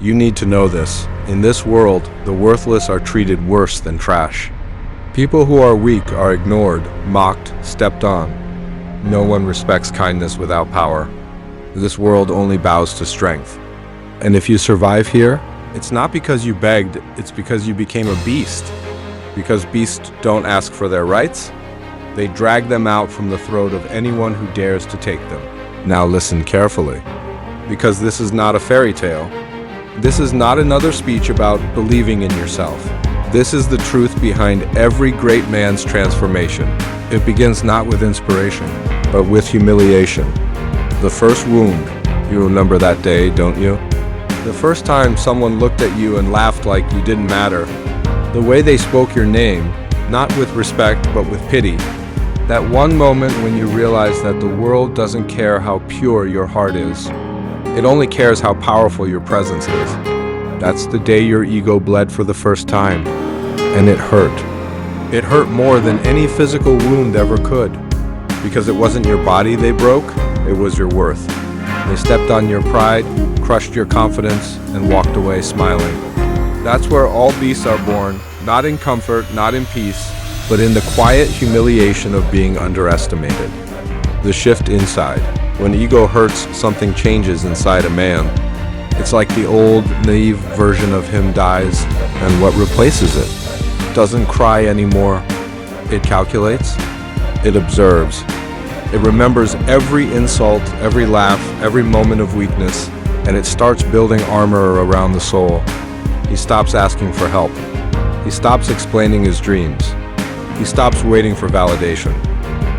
You need to know this. In this world, the worthless are treated worse than trash. People who are weak are ignored, mocked, stepped on. No one respects kindness without power. This world only bows to strength. And if you survive here, it's not because you begged, it's because you became a beast. Because beasts don't ask for their rights, they drag them out from the throat of anyone who dares to take them. Now listen carefully, because this is not a fairy tale. This is not another speech about believing in yourself. This is the truth behind every great man's transformation. It begins not with inspiration, but with humiliation. The first wound, you remember that day, don't you? The first time someone looked at you and laughed like you didn't matter. The way they spoke your name, not with respect, but with pity. That one moment when you realize that the world doesn't care how pure your heart is. It only cares how powerful your presence is. That's the day your ego bled for the first time. And it hurt. It hurt more than any physical wound ever could. Because it wasn't your body they broke, it was your worth. They stepped on your pride, crushed your confidence, and walked away smiling. That's where all beasts are born, not in comfort, not in peace, but in the quiet humiliation of being underestimated. The shift inside. When ego hurts, something changes inside a man. It's like the old, naive version of him dies, and what replaces it? Doesn't cry anymore. It calculates. It observes. It remembers every insult, every laugh, every moment of weakness, and it starts building armor around the soul. He stops asking for help. He stops explaining his dreams. He stops waiting for validation.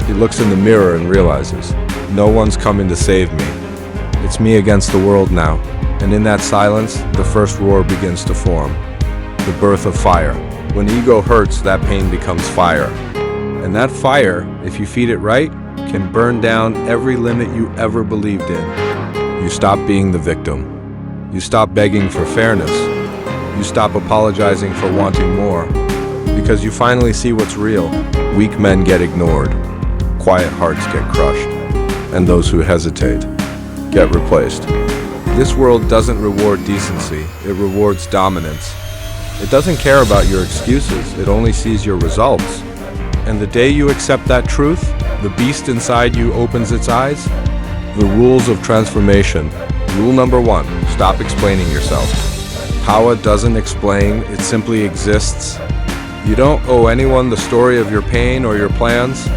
He looks in the mirror and realizes, no one's coming to save me. It's me against the world now. And in that silence, the first roar begins to form. The birth of fire. When ego hurts, that pain becomes fire. And that fire, if you feed it right, can burn down every limit you ever believed in. You stop being the victim. You stop begging for fairness. You stop apologizing for wanting more. Because you finally see what's real. Weak men get ignored. Quiet hearts get crushed. And those who hesitate get replaced. This world doesn't reward decency. It rewards dominance. It doesn't care about your excuses. It only sees your results. And the day you accept that truth, the beast inside you opens its eyes. The rules of transformation. Rule number 1, stop explaining yourself. Power doesn't explain, it simply exists. You don't owe anyone the story of your pain or your plans.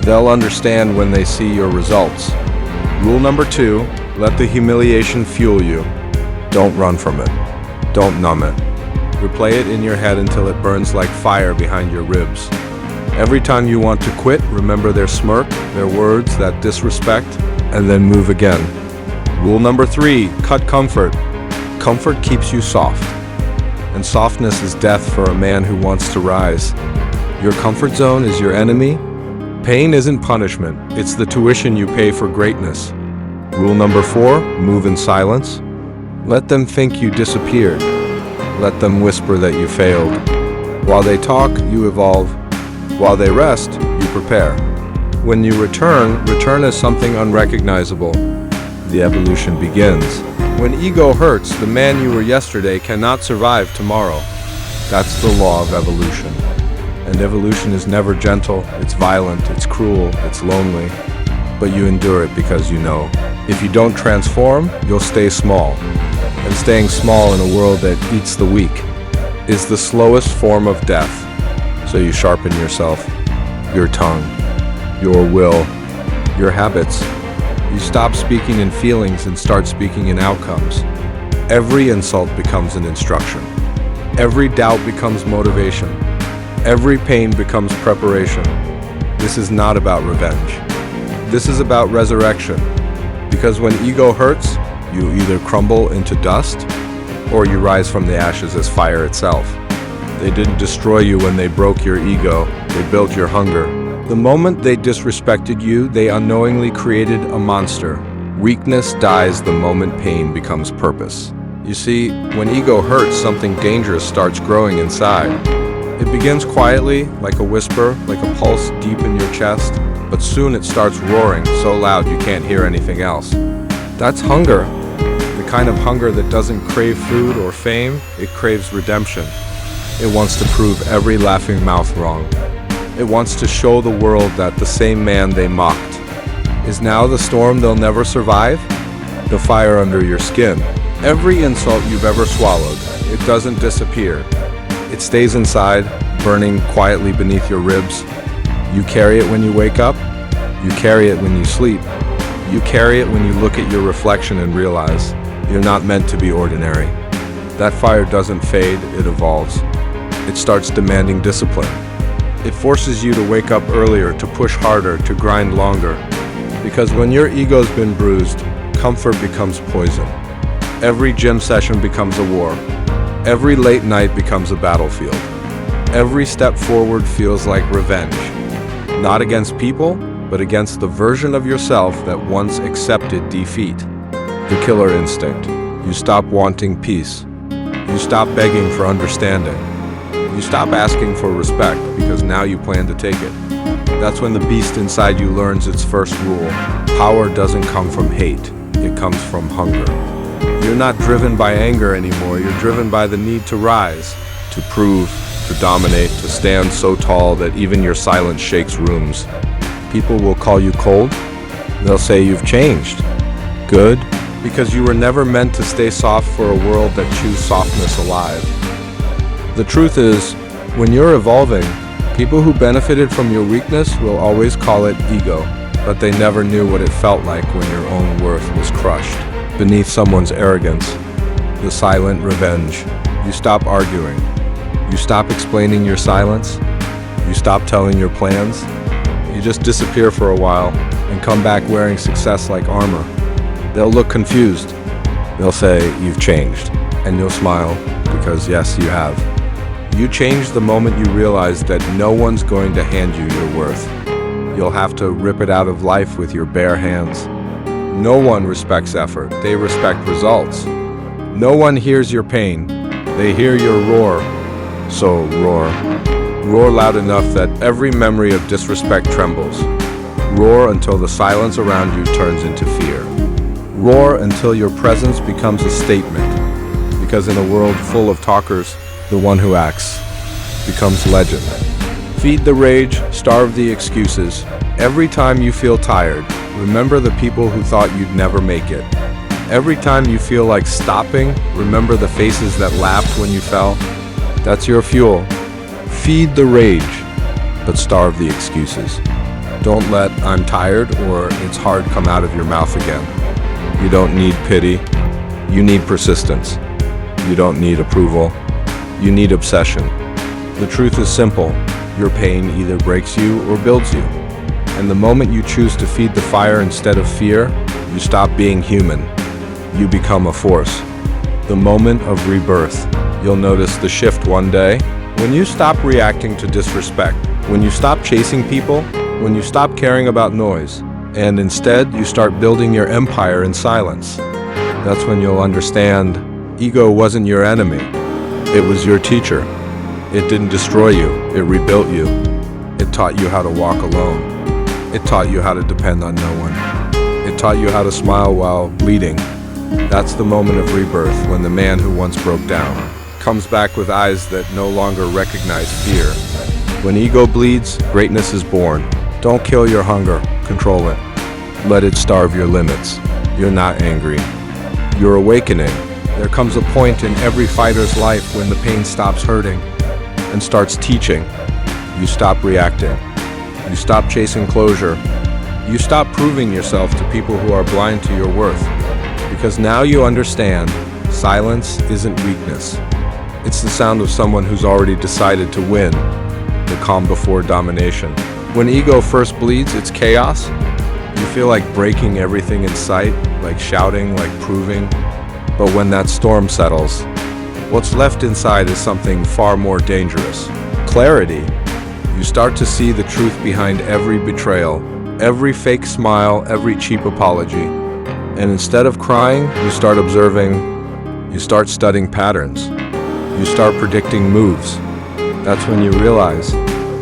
They'll understand when they see your results. Rule number 2, let the humiliation fuel you. Don't run from it. Don't numb it. Replay it in your head until it burns like fire behind your ribs. Every time you want to quit, remember their smirk, their words, that disrespect, and then move again. Rule number 3, cut comfort. Comfort keeps you soft. And softness is death for a man who wants to rise. Your comfort zone is your enemy. Pain isn't punishment, it's the tuition you pay for greatness. Rule number 4, move in silence. Let them think you disappeared. Let them whisper that you failed. While they talk, you evolve. While they rest, you prepare. When you return as something unrecognizable. The evolution begins. When ego hurts, the man you were yesterday cannot survive tomorrow. That's the law of evolution. And evolution is never gentle, it's violent, it's cruel, it's lonely. But you endure it because you know. If you don't transform, you'll stay small. And staying small in a world that eats the weak is the slowest form of death. So you sharpen yourself, your tongue, your will, your habits. You stop speaking in feelings and start speaking in outcomes. Every insult becomes an instruction. Every doubt becomes motivation. Every pain becomes preparation. This is not about revenge. This is about resurrection. Because when ego hurts, you either crumble into dust or you rise from the ashes as fire itself. They didn't destroy you when they broke your ego, they built your hunger. The moment they disrespected you, they unknowingly created a monster. Weakness dies the moment pain becomes purpose. You see, when ego hurts, something dangerous starts growing inside. It begins quietly, like a whisper, like a pulse deep in your chest, but soon it starts roaring so loud you can't hear anything else. That's hunger. The kind of hunger that doesn't crave food or fame, it craves redemption. It wants to prove every laughing mouth wrong. It wants to show the world that the same man they mocked is now the storm they'll never survive, the fire under your skin. Every insult you've ever swallowed, it doesn't disappear. It stays inside, burning quietly beneath your ribs. You carry it when you wake up. You carry it when you sleep. You carry it when you look at your reflection and realize you're not meant to be ordinary. That fire doesn't fade, it evolves. It starts demanding discipline. It forces you to wake up earlier, to push harder, to grind longer. Because when your ego's been bruised, comfort becomes poison. Every gym session becomes a war. Every late night becomes a battlefield. Every step forward feels like revenge. Not against people, but against the version of yourself that once accepted defeat. The killer instinct. You stop wanting peace. You stop begging for understanding. You stop asking for respect because now you plan to take it. That's when the beast inside you learns its first rule. Power doesn't come from hate, it comes from hunger. You're not driven by anger anymore, you're driven by the need to rise, to prove, to dominate, to stand so tall that even your silence shakes rooms. People will call you cold. They'll say you've changed. Good, because you were never meant to stay soft for a world that chews softness alive. The truth is, when you're evolving, people who benefited from your weakness will always call it ego, but they never knew what it felt like when your own worth was crushed beneath someone's arrogance. The silent revenge. You stop arguing. You stop explaining your silence. You stop telling your plans. You just disappear for a while and come back wearing success like armor. They'll look confused. They'll say, "You've changed." And you'll smile, because yes, you have. You changed the moment you realize that no one's going to hand you your worth. You'll have to rip it out of life with your bare hands. No one respects effort, they respect results. No one hears your pain, they hear your roar. So roar. Roar loud enough that every memory of disrespect trembles. Roar until the silence around you turns into fear. Roar until your presence becomes a statement. Because in a world full of talkers, the one who acts becomes legend. Feed the rage, starve the excuses. Every time you feel tired, remember the people who thought you'd never make it. Every time you feel like stopping, remember the faces that laughed when you fell. That's your fuel. Feed the rage, but starve the excuses. Don't let "I'm tired" or "it's hard" come out of your mouth again. You don't need pity. You need persistence. You don't need approval. You need obsession. The truth is simple. Your pain either breaks you or builds you. And the moment you choose to feed the fire instead of fear, you stop being human. You become a force. The moment of rebirth. You'll notice the shift one day when you stop reacting to disrespect, when you stop chasing people, when you stop caring about noise, and instead you start building your empire in silence. That's when you'll understand ego wasn't your enemy. It was your teacher. It didn't destroy you, it rebuilt you. It taught you how to walk alone. It taught you how to depend on no one. It taught you how to smile while bleeding. That's the moment of rebirth, when the man who once broke down comes back with eyes that no longer recognize fear. When ego bleeds, greatness is born. Don't kill your hunger, control it. Let it starve your limits. You're not angry. You're awakening. There comes a point in every fighter's life when the pain stops hurting and starts teaching. You stop reacting. You stop chasing closure. You stop proving yourself to people who are blind to your worth. Because now you understand, silence isn't weakness. It's the sound of someone who's already decided to win, the calm before domination. When ego first bleeds, it's chaos. You feel like breaking everything in sight, like shouting, like proving. But when that storm settles, what's left inside is something far more dangerous. Clarity. You start to see the truth behind every betrayal, every fake smile, every cheap apology. And instead of crying, you start observing. You start studying patterns. You start predicting moves. That's when you realize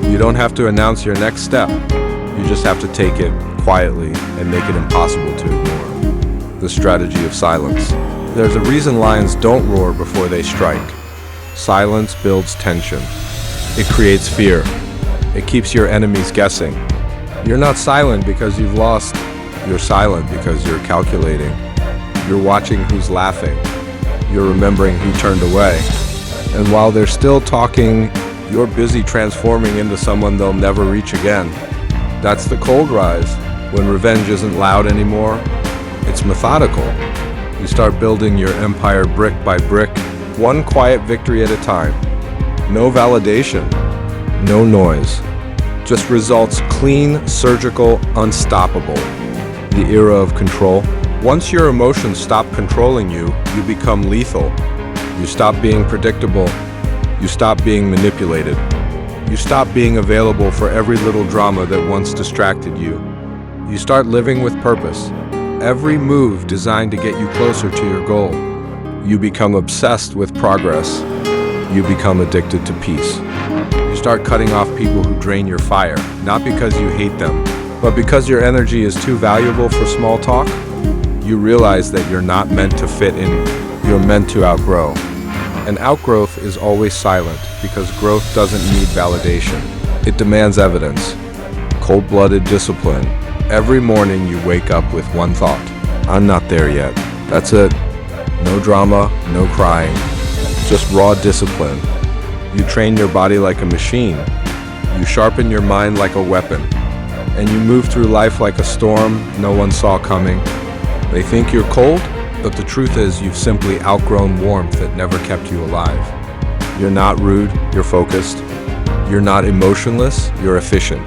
you don't have to announce your next step. You just have to take it quietly and make it impossible to ignore. The strategy of silence. There's a reason lions don't roar before they strike. Silence builds tension. It creates fear. It keeps your enemies guessing. You're not silent because you've lost. You're silent because you're calculating. You're watching who's laughing. You're remembering who turned away. And while they're still talking, you're busy transforming into someone they'll never reach again. That's the cold rise, when revenge isn't loud anymore. It's methodical. You start building your empire brick by brick, one quiet victory at a time. No validation, no noise. Just results clean, surgical, unstoppable. The era of control. Once your emotions stop controlling you, you become lethal. You stop being predictable. You stop being manipulated. You stop being available for every little drama that once distracted you. You start living with purpose. Every move designed to get you closer to your goal. You become obsessed with progress. You become addicted to peace. You start cutting off people who drain your fire, not because you hate them, but because your energy is too valuable for small talk. You realize that you're not meant to fit in, you're meant to outgrow. And outgrowth is always silent because growth doesn't need validation. It demands evidence. Cold-blooded discipline. Every morning you wake up with one thought. I'm not there yet. That's it. No drama, no crying. Just raw discipline. You train your body like a machine. You sharpen your mind like a weapon. And you move through life like a storm no one saw coming. They think you're cold, but the truth is you've simply outgrown warmth that never kept you alive. You're not rude, you're focused. You're not emotionless, you're efficient.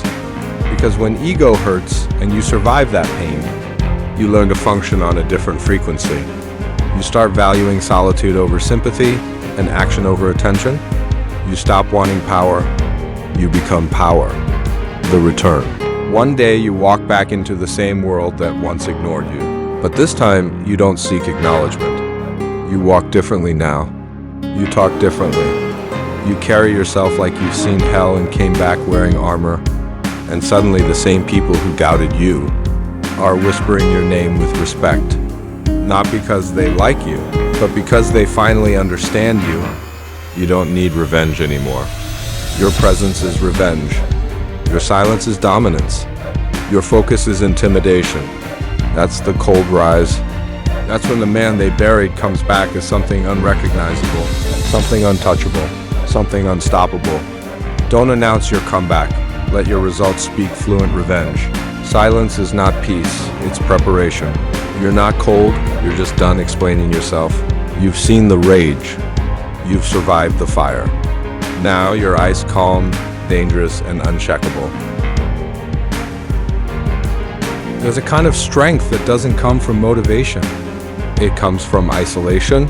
Because when ego hurts and you survive that pain, you learn to function on a different frequency. You start valuing solitude over sympathy and action over attention. You stop wanting power, you become power. The return. One day you walk back into the same world that once ignored you. But this time, you don't seek acknowledgement. You walk differently now. You talk differently. You carry yourself like you've seen hell and came back wearing armor. And suddenly the same people who doubted you are whispering your name with respect. Not because they like you, but because they finally understand you. You don't need revenge anymore. Your presence is revenge. Your silence is dominance. Your focus is intimidation. That's the cold rise. That's when the man they buried comes back as something unrecognizable, something untouchable, something unstoppable. Don't announce your comeback. Let your results speak fluent revenge. Silence is not peace, it's preparation. You're not cold, you're just done explaining yourself. You've seen the rage. You've survived the fire. Now you're ice calm, dangerous, and uncheckable. There's a kind of strength that doesn't come from motivation. It comes from isolation,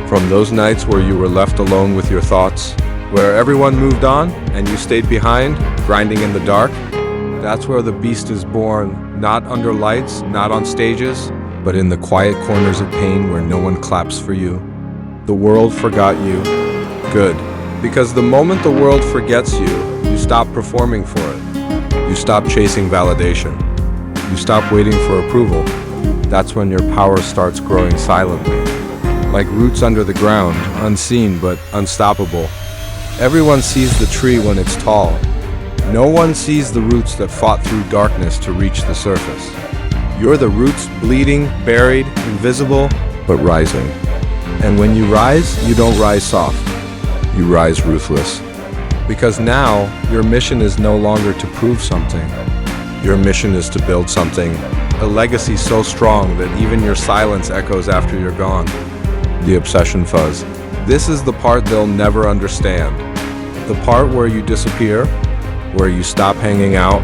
from those nights where you were left alone with your thoughts, where everyone moved on and you stayed behind, grinding in the dark. That's where the beast is born, not under lights, not on stages, but in the quiet corners of pain where no one claps for you. The world forgot you. Good. Because the moment the world forgets you, you stop performing for it. You stop chasing validation. You stop waiting for approval. That's when your power starts growing silently. Like roots under the ground, unseen but unstoppable. Everyone sees the tree when it's tall. No one sees the roots that fought through darkness to reach the surface. You're the roots bleeding, buried, invisible, but rising. And when you rise, you don't rise soft. You rise ruthless. Because now, your mission is no longer to prove something. Your mission is to build something, a legacy so strong that even your silence echoes after you're gone. The obsession fuzz. This is the part they'll never understand. The part where you disappear, where you stop hanging out,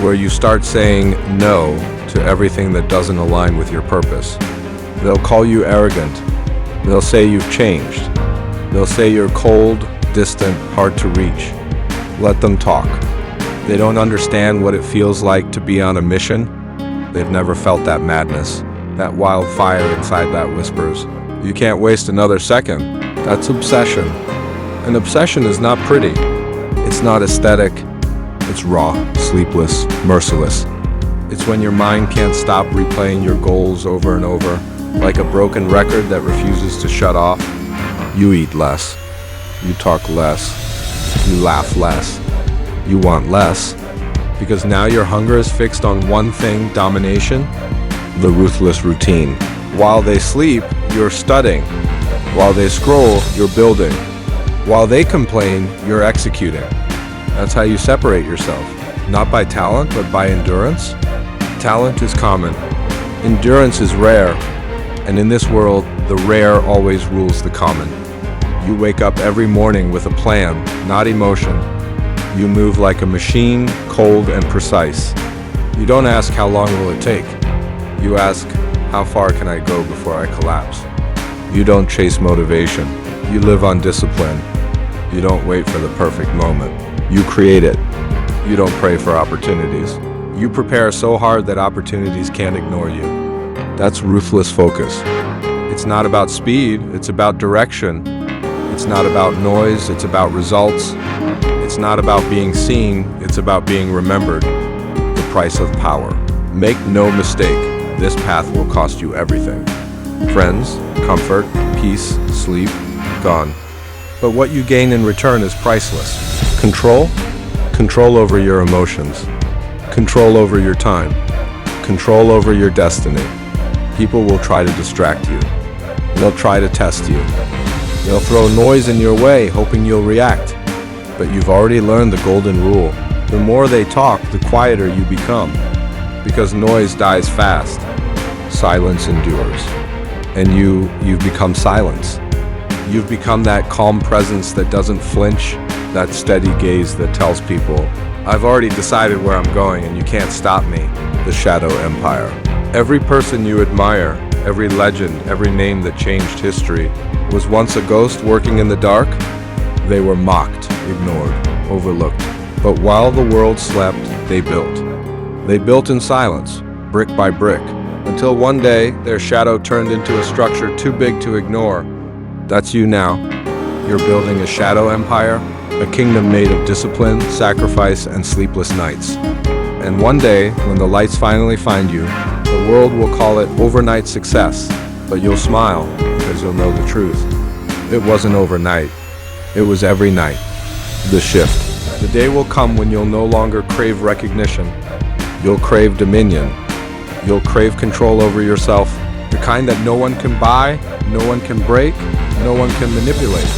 where you start saying no to everything that doesn't align with your purpose. They'll call you arrogant. They'll say you've changed. They'll say you're cold, distant, hard to reach. Let them talk. They don't understand what it feels like to be on a mission. They've never felt that madness, that wildfire inside that whispers. You can't waste another second. That's obsession. An obsession is not pretty. It's not aesthetic. It's raw, sleepless, merciless. It's when your mind can't stop replaying your goals over and over. Like a broken record that refuses to shut off. You eat less. You talk less. You laugh less. You want less. Because now your hunger is fixed on one thing, domination, the ruthless routine. While they sleep, you're studying. While they scroll, you're building. While they complain, you're executing. That's how you separate yourself. Not by talent, but by endurance. Talent is common. Endurance is rare. And in this world, the rare always rules the common. You wake up every morning with a plan, not emotion. You move like a machine, cold and precise. You don't ask how long will it take. You ask, how far can I go before I collapse? You don't chase motivation. You live on discipline. You don't wait for the perfect moment. You create it. You don't pray for opportunities. You prepare so hard that opportunities can't ignore you. That's ruthless focus. It's not about speed, it's about direction. It's not about noise, it's about results. It's not about being seen, it's about being remembered. The price of power. Make no mistake, this path will cost you everything. Friends, comfort, peace, sleep, gone. But what you gain in return is priceless. Control? Control over your emotions. Control over your time. Control over your destiny. People will try to distract you. They'll try to test you. They'll throw noise in your way, hoping you'll react. But you've already learned the golden rule. The more they talk, the quieter you become. Because noise dies fast. Silence endures. And you've become silence. You've become that calm presence that doesn't flinch, that steady gaze that tells people, I've already decided where I'm going and you can't stop me. The Shadow Empire. Every person you admire, every legend, every name that changed history, was once a ghost working in the dark. They were mocked, ignored, overlooked. But while the world slept, they built. They built in silence, brick by brick, until one day their shadow turned into a structure too big to ignore. That's you now. You're building a shadow empire, a kingdom made of discipline, sacrifice, and sleepless nights. And one day, when the lights finally find you, the world will call it overnight success, but you'll smile because you'll know the truth. It wasn't overnight. It was every night. The shift. The day will come when you'll no longer crave recognition. You'll crave dominion. You'll crave control over yourself, the kind that no one can buy, no one can break, no one can manipulate.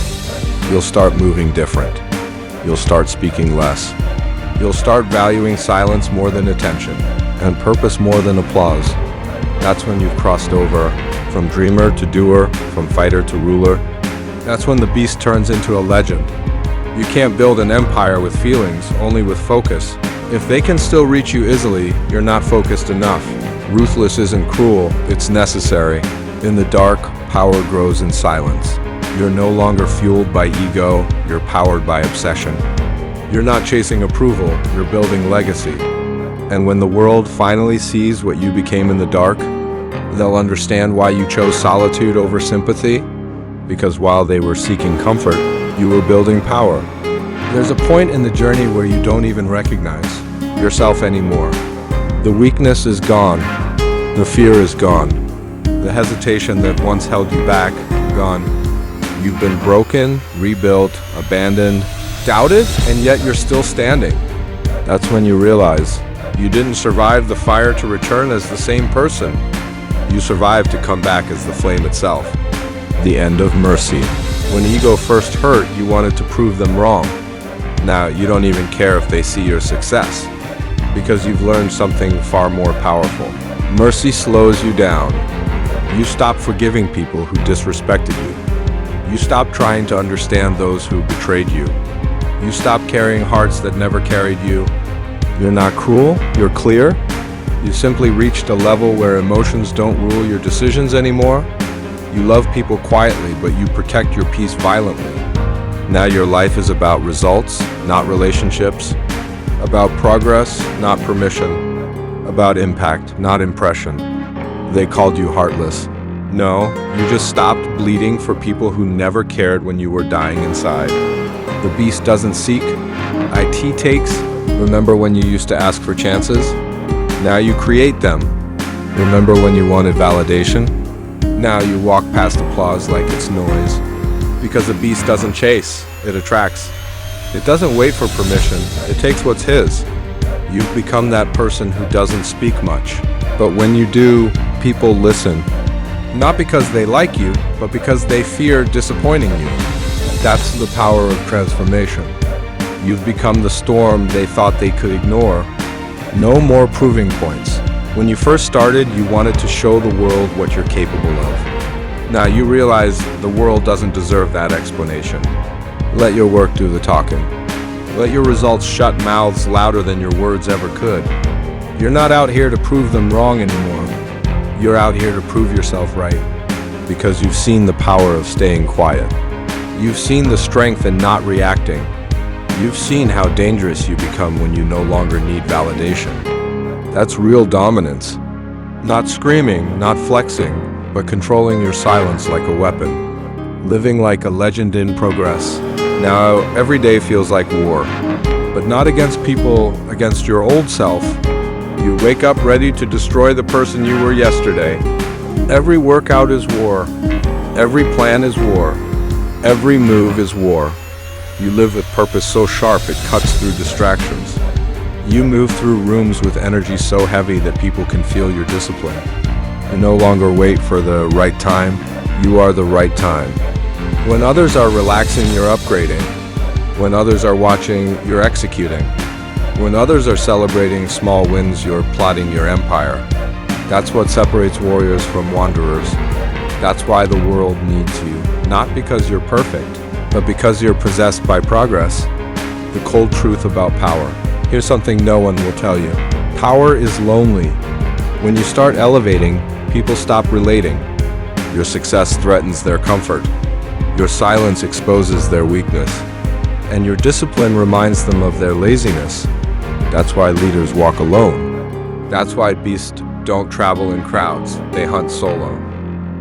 You'll start moving different. You'll start speaking less. You'll start valuing silence more than attention, and purpose more than applause. That's when you've crossed over from dreamer to doer, from fighter to ruler. That's when the beast turns into a legend. You can't build an empire with feelings, only with focus. If they can still reach you easily, you're not focused enough. Ruthless isn't cruel, it's necessary. In the dark, power grows in silence. You're no longer fueled by ego, you're powered by obsession. You're not chasing approval, you're building legacy. And when the world finally sees what you became in the dark, they'll understand why you chose solitude over sympathy. Because while they were seeking comfort, you were building power. There's a point in the journey where you don't even recognize yourself anymore. The weakness is gone. The fear is gone. The hesitation that once held you back, gone. You've been broken, rebuilt, abandoned, doubted, and yet you're still standing. That's when you realize you didn't survive the fire to return as the same person. You survived to come back as the flame itself. The end of mercy. When ego first hurt, you wanted to prove them wrong. Now you don't even care if they see your success, because you've learned something far more powerful. Mercy slows you down. You stop forgiving people who disrespected you. You stop trying to understand those who betrayed you. You stop carrying hearts that never carried you. You're not cruel, you're clear. You simply reached a level where emotions don't rule your decisions anymore. You love people quietly, but you protect your peace violently. Now your life is about results, not relationships. About progress, not permission. About impact, not impression. They called you heartless. No, you just stopped bleeding for people who never cared when you were dying inside. The beast doesn't seek, it takes. Remember when you used to ask for chances? Now you create them. Remember when you wanted validation? Now you walk past applause like it's noise. Because a beast doesn't chase, it attracts. It doesn't wait for permission, it takes what's his. You've become that person who doesn't speak much. But when you do, people listen. Not because they like you, but because they fear disappointing you. That's the power of transformation. You've become the storm they thought they could ignore. No more proving points. When you first started, you wanted to show the world what you're capable of. Now you realize the world doesn't deserve that explanation. Let your work do the talking. Let your results shut mouths louder than your words ever could. You're not out here to prove them wrong anymore. You're out here to prove yourself right. Because you've seen the power of staying quiet. You've seen the strength in not reacting. You've seen how dangerous you become when you no longer need validation. That's real dominance. Not screaming, not flexing, but controlling your silence like a weapon. Living like a legend in progress. Now, every day feels like war, but not against people, against your old self. You wake up ready to destroy the person you were yesterday. Every workout is war. Every plan is war. Every move is war. You live with purpose so sharp it cuts through distractions. You move through rooms with energy so heavy that people can feel your discipline. You no longer wait for the right time, you are the right time. When others are relaxing, you're upgrading. When others are watching, you're executing. When others are celebrating small wins, you're plotting your empire. That's what separates warriors from wanderers. That's why the world needs you, not because you're perfect, but because you're possessed by progress. The cold truth about power. Here's something no one will tell you. Power is lonely. When you start elevating, people stop relating. Your success threatens their comfort. Your silence exposes their weakness. And your discipline reminds them of their laziness. That's why leaders walk alone. That's why beasts don't travel in crowds, they hunt solo.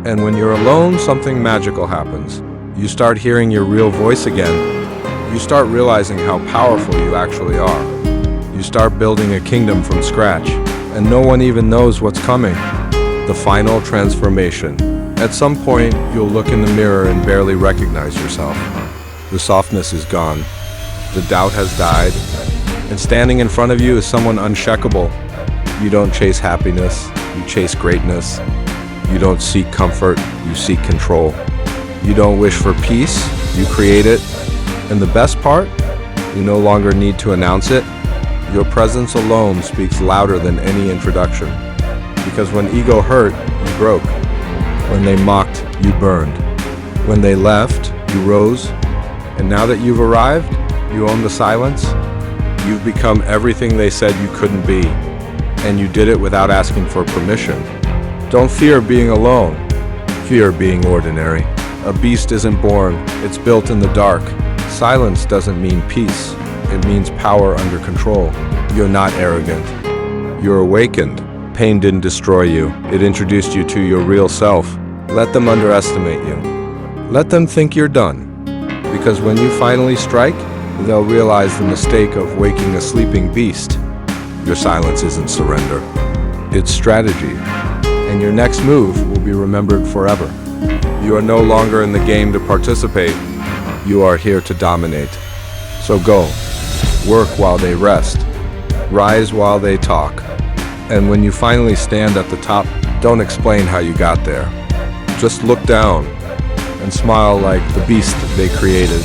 And when you're alone, something magical happens. You start hearing your real voice again. You start realizing how powerful you actually are. You start building a kingdom from scratch, and no one even knows what's coming. The final transformation. At some point, you'll look in the mirror and barely recognize yourself. The softness is gone. The doubt has died. And standing in front of you is someone unshakable. You don't chase happiness, you chase greatness. You don't seek comfort, you seek control. You don't wish for peace, you create it. And the best part, you no longer need to announce it. Your presence alone speaks louder than any introduction. Because when ego hurt, you broke. When they mocked, you burned. When they left, you rose. And now that you've arrived, you own the silence. You've become everything they said you couldn't be. And you did it without asking for permission. Don't fear being alone. Fear being ordinary. A beast isn't born, it's built in the dark. Silence doesn't mean peace. It means power under control. You're not arrogant. You're awakened. Pain didn't destroy you. It introduced you to your real self. Let them underestimate you. Let them think you're done. Because when you finally strike, they'll realize the mistake of waking a sleeping beast. Your silence isn't surrender. It's strategy. And your next move will be remembered forever. You are no longer in the game to participate. You are here to dominate. So go. Work while they rest. Rise while they talk. And when you finally stand at the top, don't explain how you got there. Just look down and smile like the beast they created.